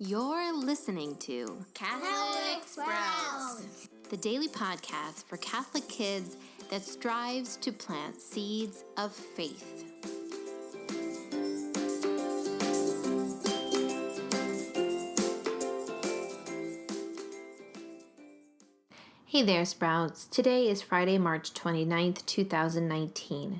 You're listening to Catholic Sprouts, the daily podcast for Catholic kids that strives to plant seeds of faith. Hey there, Sprouts. Today is Friday, March 29th, 2019.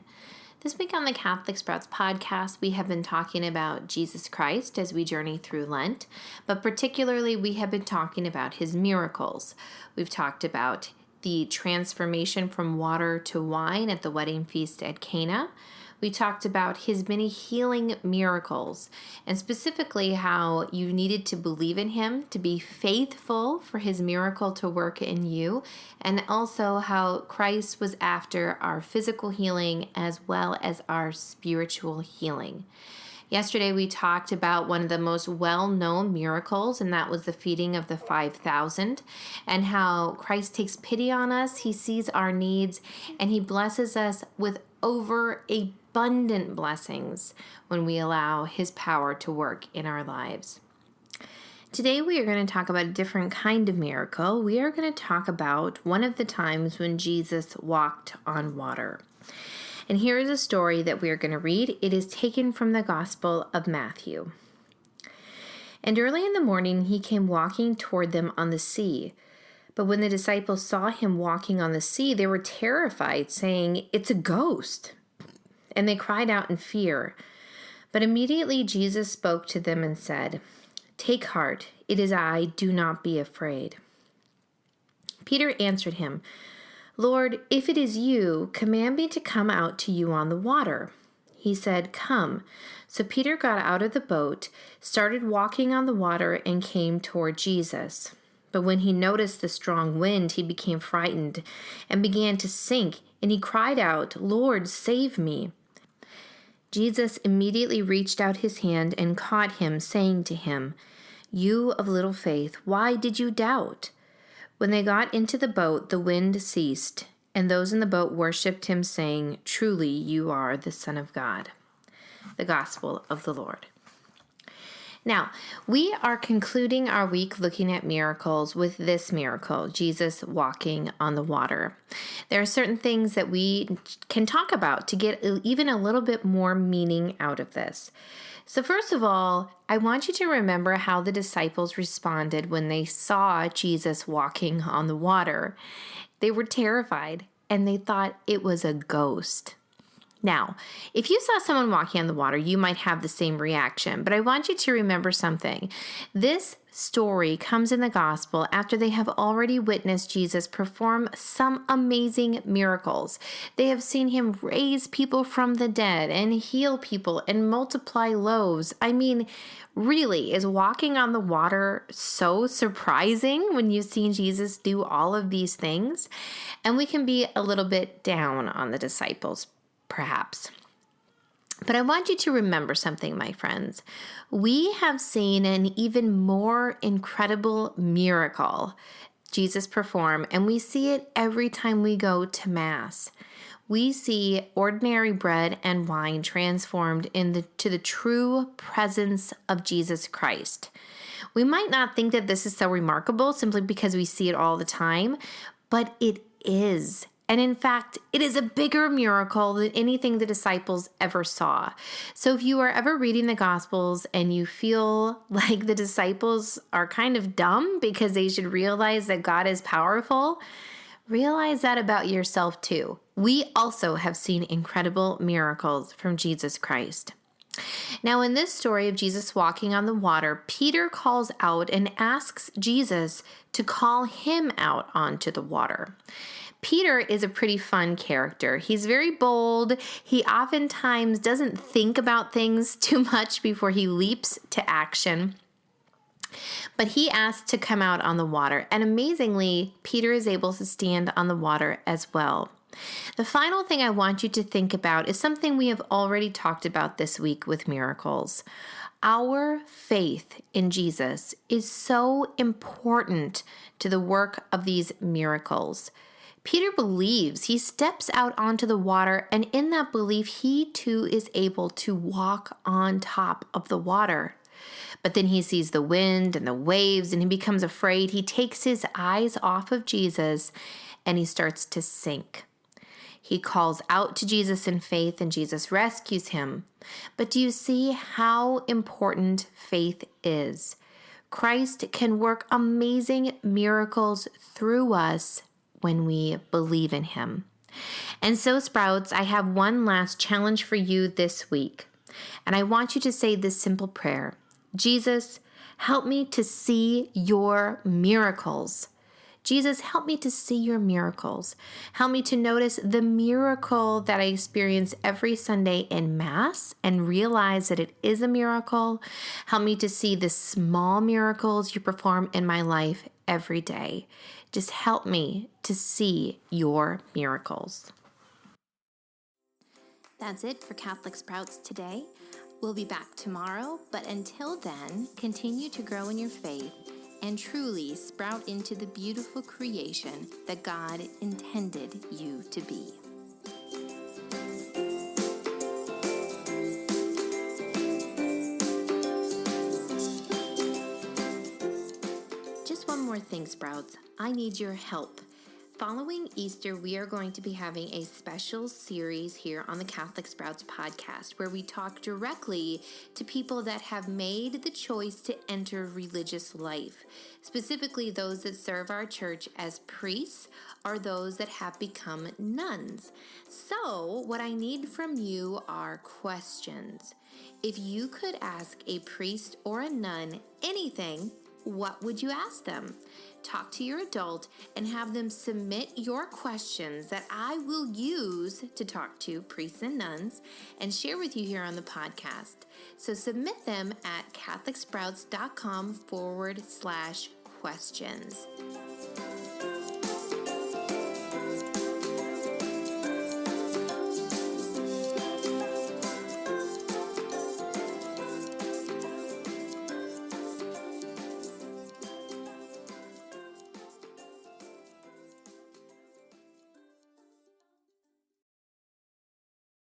This week on the Catholic Sprouts podcast, we have been talking about Jesus Christ as we journey through Lent, but particularly we have been talking about his miracles. We've talked about the transformation from water to wine at the wedding feast at Cana. We talked about his many healing miracles, and specifically how you needed to believe in him to be faithful for his miracle to work in you, and also how Christ was after our physical healing as well as our spiritual healing. Yesterday, we talked about one of the most well-known miracles, and that was the feeding of the 5,000, and how Christ takes pity on us, he sees our needs, and he blesses us with abundant blessings when we allow his power to work in our lives. Today, we are going to talk about a different kind of miracle. We are going to talk about one of the times when Jesus walked on water. And here is a story that we are going to read. It is taken from the Gospel of Matthew. And early in the morning, he came walking toward them on the sea. But when the disciples saw him walking on the sea, they were terrified, saying, "It's a ghost." And they cried out in fear. But immediately Jesus spoke to them and said, "Take heart, it is I, do not be afraid." Peter answered him, "Lord, if it is you, command me to come out to you on the water." He said, "Come." So Peter got out of the boat, started walking on the water, and came toward Jesus. But when he noticed the strong wind, he became frightened and began to sink, and he cried out, "Lord, save me." Jesus immediately reached out his hand and caught him, saying to him, "You of little faith, why did you doubt?" When they got into the boat, the wind ceased, and those in the boat worshipped him, saying, "Truly you are the Son of God." The Gospel of the Lord. Now, we are concluding our week looking at miracles with this miracle, Jesus walking on the water. There are certain things that we can talk about to get even a little bit more meaning out of this. So first of all, I want you to remember how the disciples responded when they saw Jesus walking on the water. They were terrified, and they thought it was a ghost. Now, if you saw someone walking on the water, you might have the same reaction, but I want you to remember something. This story comes in the gospel after they have already witnessed Jesus perform some amazing miracles. They have seen him raise people from the dead and heal people and multiply loaves. I mean, really, is walking on the water so surprising when you've seen Jesus do all of these things? And we can be a little bit down on the disciples, perhaps. But I want you to remember something, my friends. We have seen an even more incredible miracle Jesus perform, and we see it every time we go to Mass. We see ordinary bread and wine transformed to the true presence of Jesus Christ. We might not think that this is so remarkable simply because we see it all the time, but it is. And in fact, it is a bigger miracle than anything the disciples ever saw. So if you are ever reading the Gospels and you feel like the disciples are kind of dumb because they should realize that God is powerful, realize that about yourself too. We also have seen incredible miracles from Jesus Christ. Now, in this story of Jesus walking on the water, Peter calls out and asks Jesus to call him out onto the water. Peter is a pretty fun character. He's very bold. He oftentimes doesn't think about things too much before he leaps to action. But he asks to come out on the water, and amazingly, Peter is able to stand on the water as well. The final thing I want you to think about is something we have already talked about this week with miracles. Our faith in Jesus is so important to the work of these miracles. Peter believes. He steps out onto the water, and in that belief, he too is able to walk on top of the water. But then he sees the wind and the waves and he becomes afraid. He takes his eyes off of Jesus and he starts to sink. He calls out to Jesus in faith and Jesus rescues him. But do you see how important faith is? Christ can work amazing miracles through us when we believe in him. And so, Sprouts, I have one last challenge for you this week. And I want you to say this simple prayer. Jesus, help me to see your miracles. Jesus, help me to see your miracles. Help me to notice the miracle that I experience every Sunday in Mass and realize that it is a miracle. Help me to see the small miracles you perform in my life every day. Just help me to see your miracles. That's it for Catholic Sprouts today. We'll be back tomorrow, but until then, continue to grow in your faith and truly sprout into the beautiful creation that God intended you to be. Just one more thing, Sprouts. I need your help. Following Easter, we are going to be having a special series here on the Catholic Sprouts podcast where we talk directly to people that have made the choice to enter religious life, specifically those that serve our church as priests or those that have become nuns. So, what I need from you are questions. If you could ask a priest or a nun anything, what would you ask them? Talk to your adult and have them submit your questions that I will use to talk to priests and nuns and share with you here on the podcast. So submit them at catholicsprouts.com/questions.